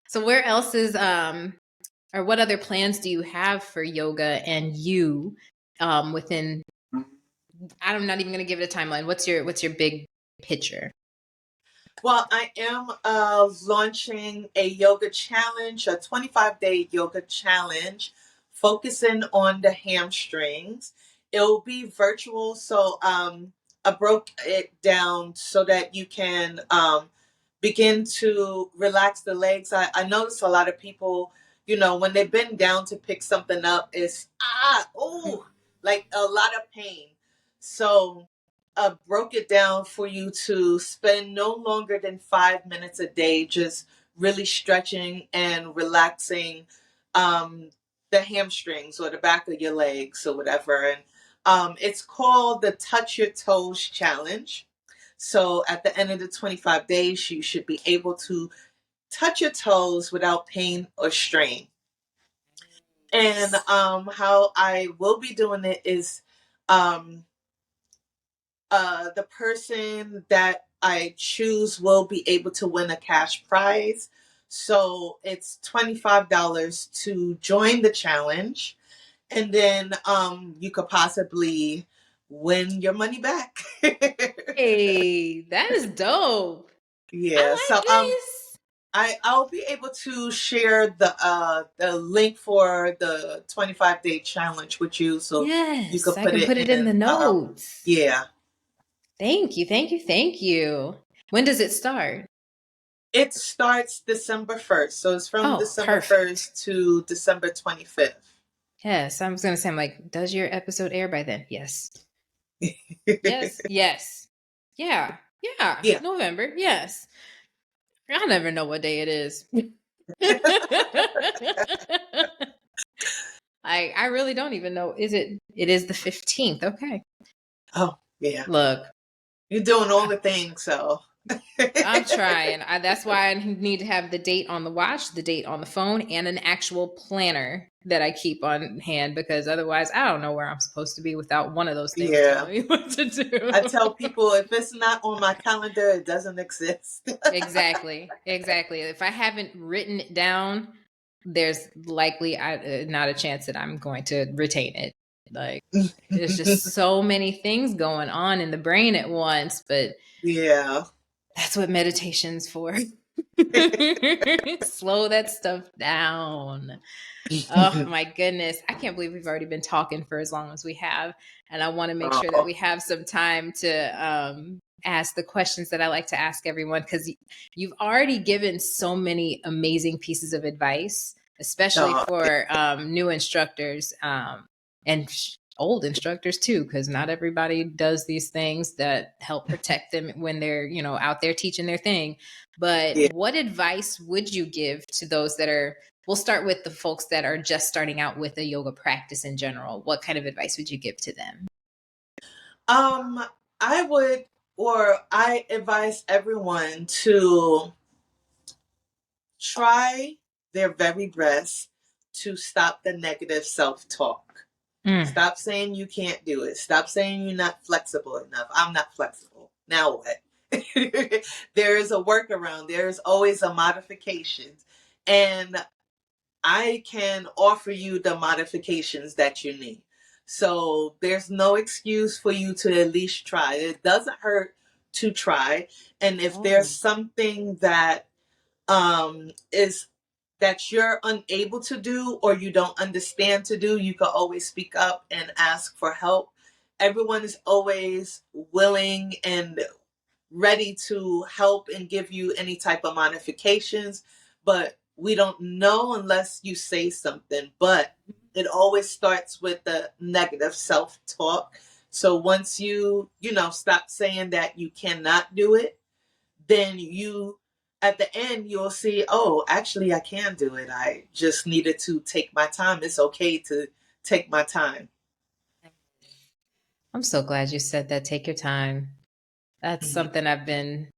So where else is or what other plans do you have for yoga and you within, I'm not even going to give it a timeline. What's your big picture? Well, I am launching a yoga challenge, a 25-day yoga challenge, focusing on the hamstrings. It'll be virtual, so I broke it down so that you can begin to relax the legs. I notice a lot of people, when they bend down to pick something up, it's like a lot of pain. So broke it down for you to spend no longer than 5 minutes a day just really stretching and relaxing um, the hamstrings or the back of your legs or whatever. And it's called the Touch Your Toes Challenge. So at the end of the 25 days, you should be able to touch your toes without pain or strain. And how I will be doing it is um, the person that I choose will be able to win a cash prize. So it's $25 to join the challenge. And then you could possibly win your money back. Hey, that is dope. Yeah. I So like this. I'll be able to share the link for the 25-day challenge with you, so you Yes, could I put can it put it in the in. notes. Yeah. Thank you, thank you, thank you. When does it start? It starts December 1st. So it's from Oh, December perfect. 1st to December 25th. Yes, I was going to say, I'm like, does your episode air by then? Yes. Yes. Yes. Yeah. Yeah. Yeah. November. Yes. I never know what day it is. I really don't even know. It is the 15th. Okay. Oh, yeah. Look, You're doing all the things, so. I'm trying. That's why I need to have the date on the watch, the date on the phone, and an actual planner that I keep on hand, because otherwise I don't know where I'm supposed to be without one of those things Yeah. telling me what to do. I tell people if it's not on my calendar, it doesn't exist. Exactly. Exactly. If I haven't written it down, there's likely not a chance that I'm going to retain it. Like, there's just so many things going on in the brain at once, but Yeah. that's what meditation's for. Slow that stuff down. Oh my goodness. I can't believe we've already been talking for as long as we have. And I want to make sure that Oh, we have some time to ask the questions that I like to ask everyone, because you've already given so many amazing pieces of advice, especially oh, for new instructors and old instructors too, because not everybody does these things that help protect them when they're, out there teaching their thing. But yeah. what advice would you give to those that are, we'll start with the folks that are just starting out with a yoga practice in general. What kind of advice would you give to them? Um, I would, or I advise everyone to try their very best to stop the negative self-talk. Mm. Stop saying you can't do it. Stop saying you're not flexible enough. I'm not flexible. Now what? There is a workaround. There's always a modification. And I can offer you the modifications that you need. So there's no excuse for you to at least try. It doesn't hurt to try. And if there's Oh. something that is that you're unable to do or you don't understand to do, you can always speak up and ask for help. Everyone is always willing and ready to help and give you any type of modifications, but we don't know unless you say something. But it always starts with the negative self-talk. So once you stop saying that you cannot do it, then you at the end you'll see, oh, actually I can do it. I just needed to take my time. It's okay to take my time. I'm so glad you said that. Take your time. That's Mhm. something I've been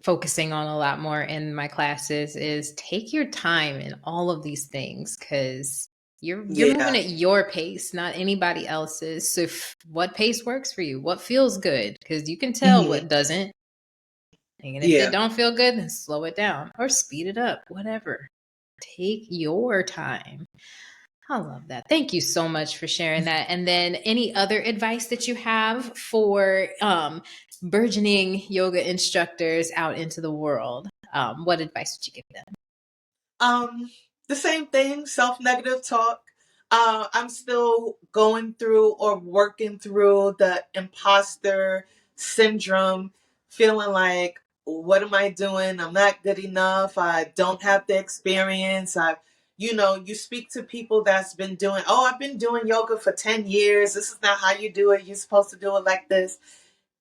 focusing on a lot more in my classes, is take your time in all of these things, because you're moving Yeah. at your pace, not anybody else's. So what pace works for you? What feels good? Because you can tell Mhm. what doesn't. And if it Yeah. don't feel good, then slow it down or speed it up, whatever. Take your time. I love that. Thank you so much for sharing that. And then any other advice that you have for burgeoning yoga instructors out into the world? What advice would you give them? The same thing, self-negative talk. I'm still going through or working through the imposter syndrome, feeling like, what am I doing? I'm not good enough. I don't have the experience. You speak to people that's been doing, oh, I've been doing yoga for 10 years. This is not how you do it. You're supposed to do it like this.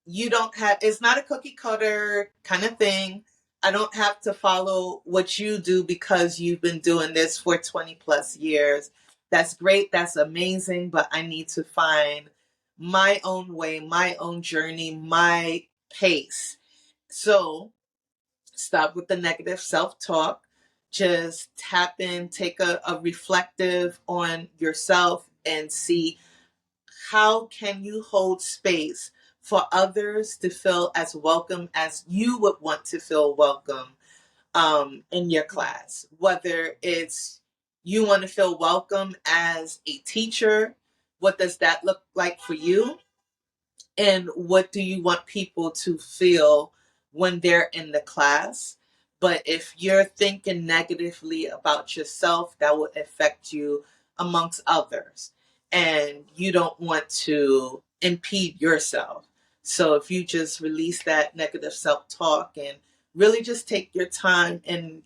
You don't have, it's not a cookie cutter kind of thing. I don't have to follow what you do because you've been doing this for 20 plus years. That's great. That's amazing. But I need to find my own way, my own journey, my pace. So stop with the negative self talk. Just tap in, take a reflective on yourself and see how can you hold space for others to feel as welcome as you would want to feel welcome in your class? Whether it's you want to feel welcome as a teacher, what does that look like for you? And what do you want people to feel when they're in the class? But if you're thinking negatively about yourself, that will affect you amongst others. And you don't want to impede yourself. So if you just release that negative self talk and really just take your time and,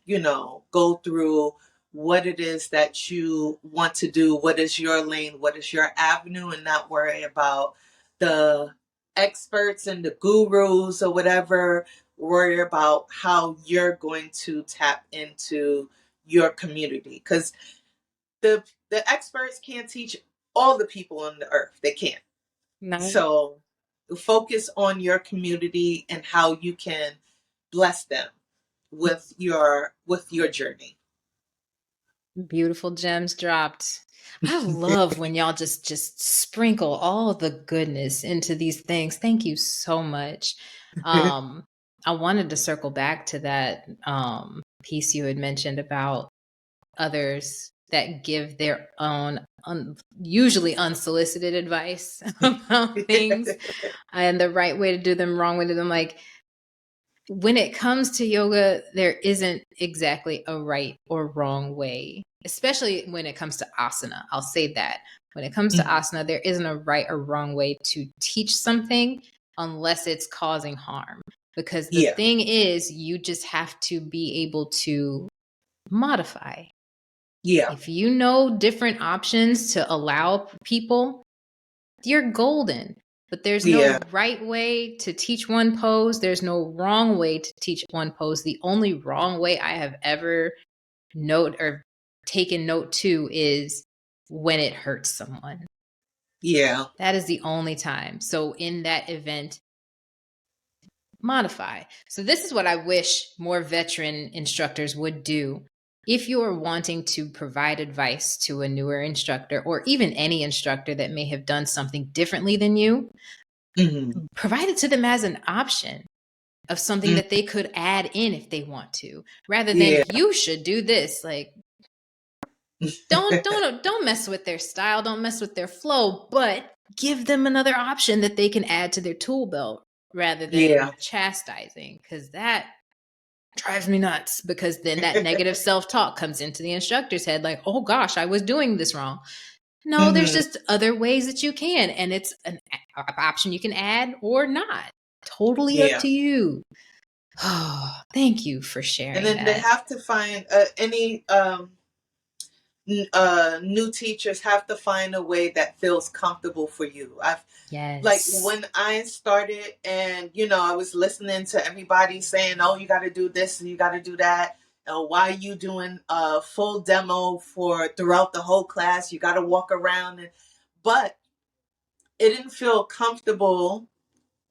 go through what it is that you want to do, what is your lane, what is your avenue, and not worry about the experts and the gurus or whatever. Worry about how you're going to tap into your community, because the experts can't teach all the people on the earth. They can't. No. So focus on your community and how you can bless them with your journey. Beautiful gems dropped. I love when y'all just sprinkle all the goodness into these things. Thank you so much. I wanted to circle back to that piece you had mentioned about others that give their own usually unsolicited advice about things and the right way to do them, wrong way to do them. Like, when it comes to yoga, there isn't exactly a right or wrong way, especially when it comes to asana. I'll say that. When it comes to asana, there isn't a right or wrong way to teach something unless it's causing harm. Because the Yeah. thing is, you just have to be able to modify. Yeah. If you know different options to allow people, you're golden. But there's no Yeah. right way to teach one pose. There's no wrong way to teach one pose. The only wrong way I have ever taken note to is when it hurts someone. Yeah. That is the only time. So in that event, modify. So this is what I wish more veteran instructors would do. If you are wanting to provide advice to a newer instructor or even any instructor that may have done something differently than you, provide it to them as an option of something that they could add in if they want to, rather than Yeah. you should do this. Like, don't mess with their style, don't mess with their flow, but give them another option that they can add to their tool belt rather Yeah. than chastising, because that drives me nuts, because then that negative self-talk comes into the instructor's head like, oh gosh, I was doing this wrong. No, there's just other ways that you can, and it's an option you can add or not. Totally up Yeah. to you. Oh, thank you for And sharing then they that. have to find any new teachers have to find a way that feels comfortable for you. Like Yes. when I started, and I was listening to everybody saying, oh, you got to do this and you got to do that. Why you doing a full demo for throughout the whole class? You got to walk around. But it didn't feel comfortable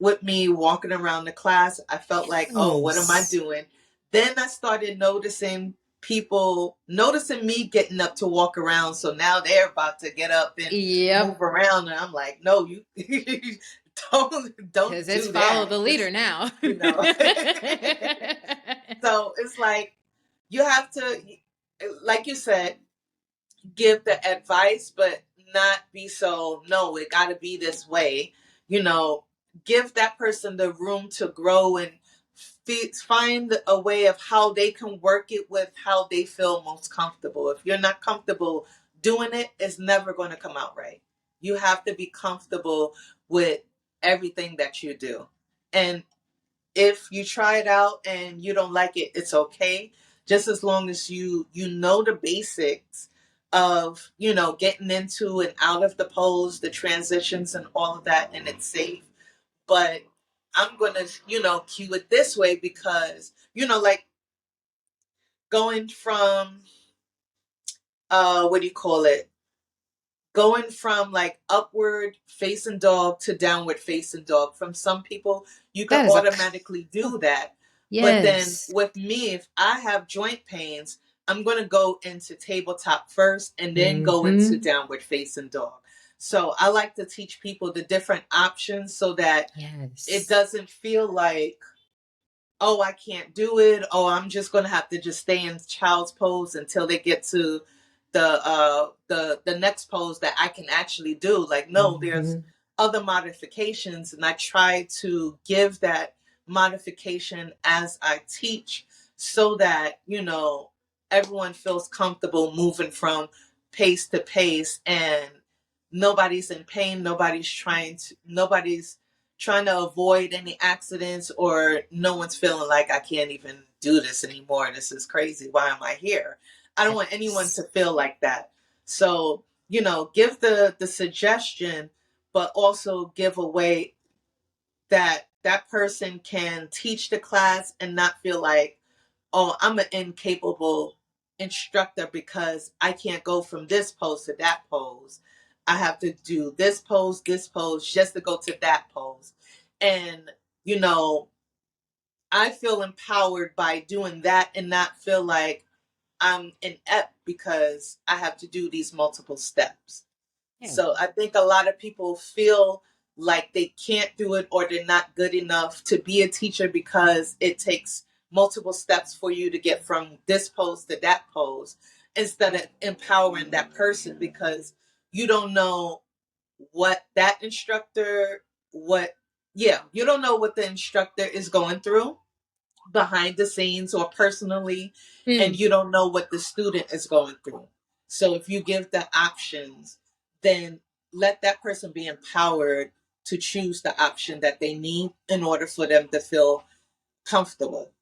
with me walking around the class. I felt like, oh, what am I Yes. doing? Then I started noticing people noticing me getting up to walk around. So now they're about to get up and Yep. move around. And I'm like, no, you Don't Because it's do follow that. the leader now. You know. So it's like you have to, like you said, give the advice, but not be so, no, it got to be this way. You know, give that person the room to grow and find a way of how they can work it with how they feel most comfortable. If you're not comfortable doing it, it's never going to come out right. You have to be comfortable with everything that you do. And if you try it out and you don't like it, it's okay. Just as long as you know the basics of, getting into and out of the pose, the transitions and all of that, and it's safe. But I'm gonna, cue it this way because, like going from what do you call it? Going from like upward facing dog to downward facing dog. From some people, you can That is automatically do that. But then yes. with me, if I have joint pains, I'm going to go into tabletop first and then go into downward facing dog. So I like to teach people the different options so that it Yes. doesn't feel like, oh, I can't do it. Oh, I'm just going to have to just stay in child's pose until they get to the next pose that I can actually do. Like, no, there's other modifications, and I try to give that modification as I teach so that, everyone feels comfortable moving from pace to pace and nobody's in pain, nobody's trying to avoid any accidents, or no one's feeling like I can't even do this anymore. This is crazy. Why am I here? I don't want anyone to feel like that. So, give the suggestion, but also give a way that that person can teach the class and not feel like, oh, I'm an incapable instructor because I can't go from this pose to that pose. I have to do this pose just to go to that pose. And, I feel empowered by doing that and not feel like I'm inept because I have to do these multiple steps. Yeah. So I think a lot of people feel like they can't do it or they're not good enough to be a teacher because it takes multiple steps for you to get from this pose to that pose, instead of empowering that person, because you don't know what that instructor, you don't know what the instructor is going through behind the scenes or personally, and you don't know what the student is going through. So if you give the options, then let that person be empowered to choose the option that they need in order for them to feel comfortable.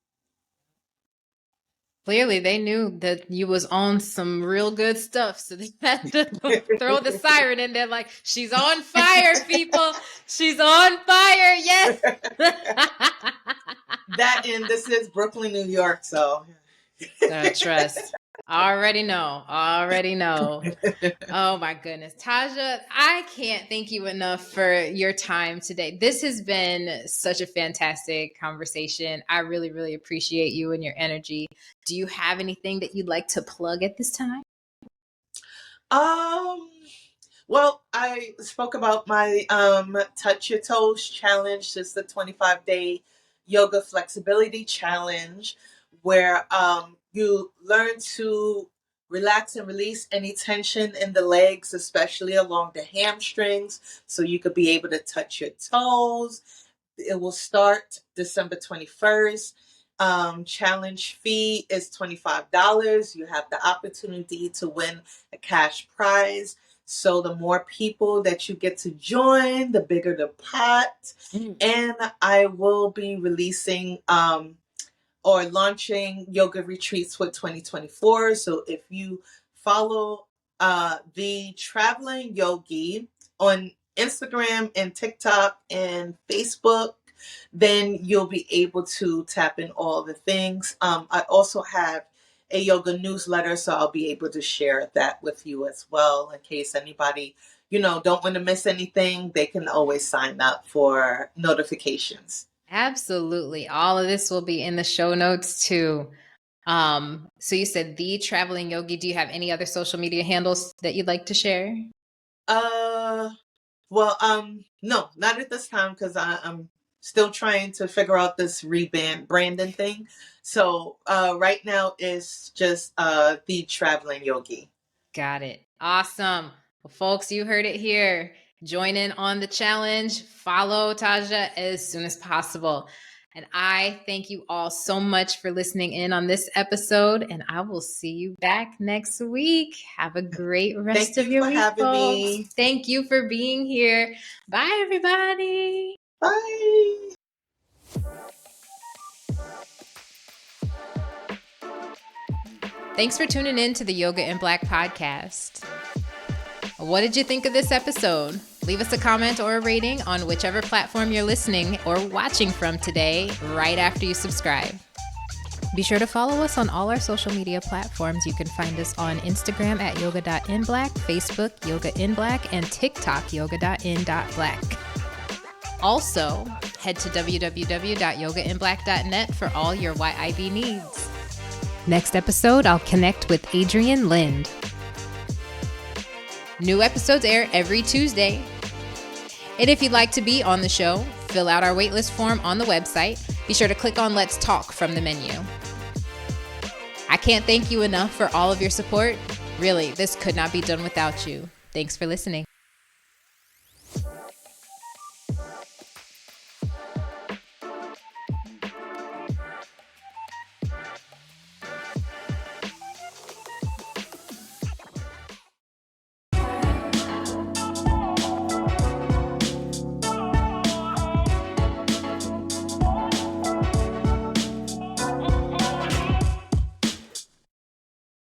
Clearly, they knew that you was on some real good stuff, so they had to throw the siren in there, like, she's on fire, people. She's on fire. Yes. That, and this is Brooklyn, New York, so Trust. Already know. Oh my goodness. Taja, I can't thank you enough for your time today. This has been such a fantastic conversation. I really, really appreciate you and your energy. Do you have anything that you'd like to plug at this time? Well, I spoke about my Touch Your Toes challenge. It's the 25-day yoga flexibility challenge where you learn to relax and release any tension in the legs, especially along the hamstrings, so you could be able to touch your toes. It will start December 21st. Challenge fee is $25. You have the opportunity to win a cash prize. So the more people that you get to join, the bigger the pot. And I will be releasing or launching yoga retreats for 2024. So if you follow the Traveling Yogi on Instagram and TikTok and Facebook, then you'll be able to tap in all the things. I also have a yoga newsletter, so I'll be able to share that with you as well in case anybody, don't want to miss anything. They can always sign up for notifications. Absolutely. All of this will be in the show notes too. So you said the Traveling Yogi. Do you have any other social media handles that you'd like to share? Uh Well, no, not at this time because I'm still trying to figure out this branding thing. So right now it's just the traveling yogi. Got it. Awesome. Well, folks, you heard it here. Join in on the challenge. Follow Taja as soon as possible. And I thank you all so much for listening in on this episode. And I will see you back next week. Have a great rest Thank of you your for week, having folks. me. Thank you for being here. Bye, everybody. Bye. Thanks for tuning in to the Yoga in Black podcast. What did you think of this episode? Leave us a comment or a rating on whichever platform you're listening or watching from today, right after you subscribe. Be sure to follow us on all our social media platforms. You can find us on Instagram at yoga.inblack, Facebook yoga.inblack, and TikTok yoga.in.black. Also, head to www.yogainblack.net for all your YIB needs. Next episode, I'll connect with Adrienne Lind. New episodes air every Tuesday. And if you'd like to be on the show, fill out our waitlist form on the website. Be sure to click on Let's Talk from the menu. I can't thank you enough for all of your support. Really, this could not be done without you. Thanks for listening.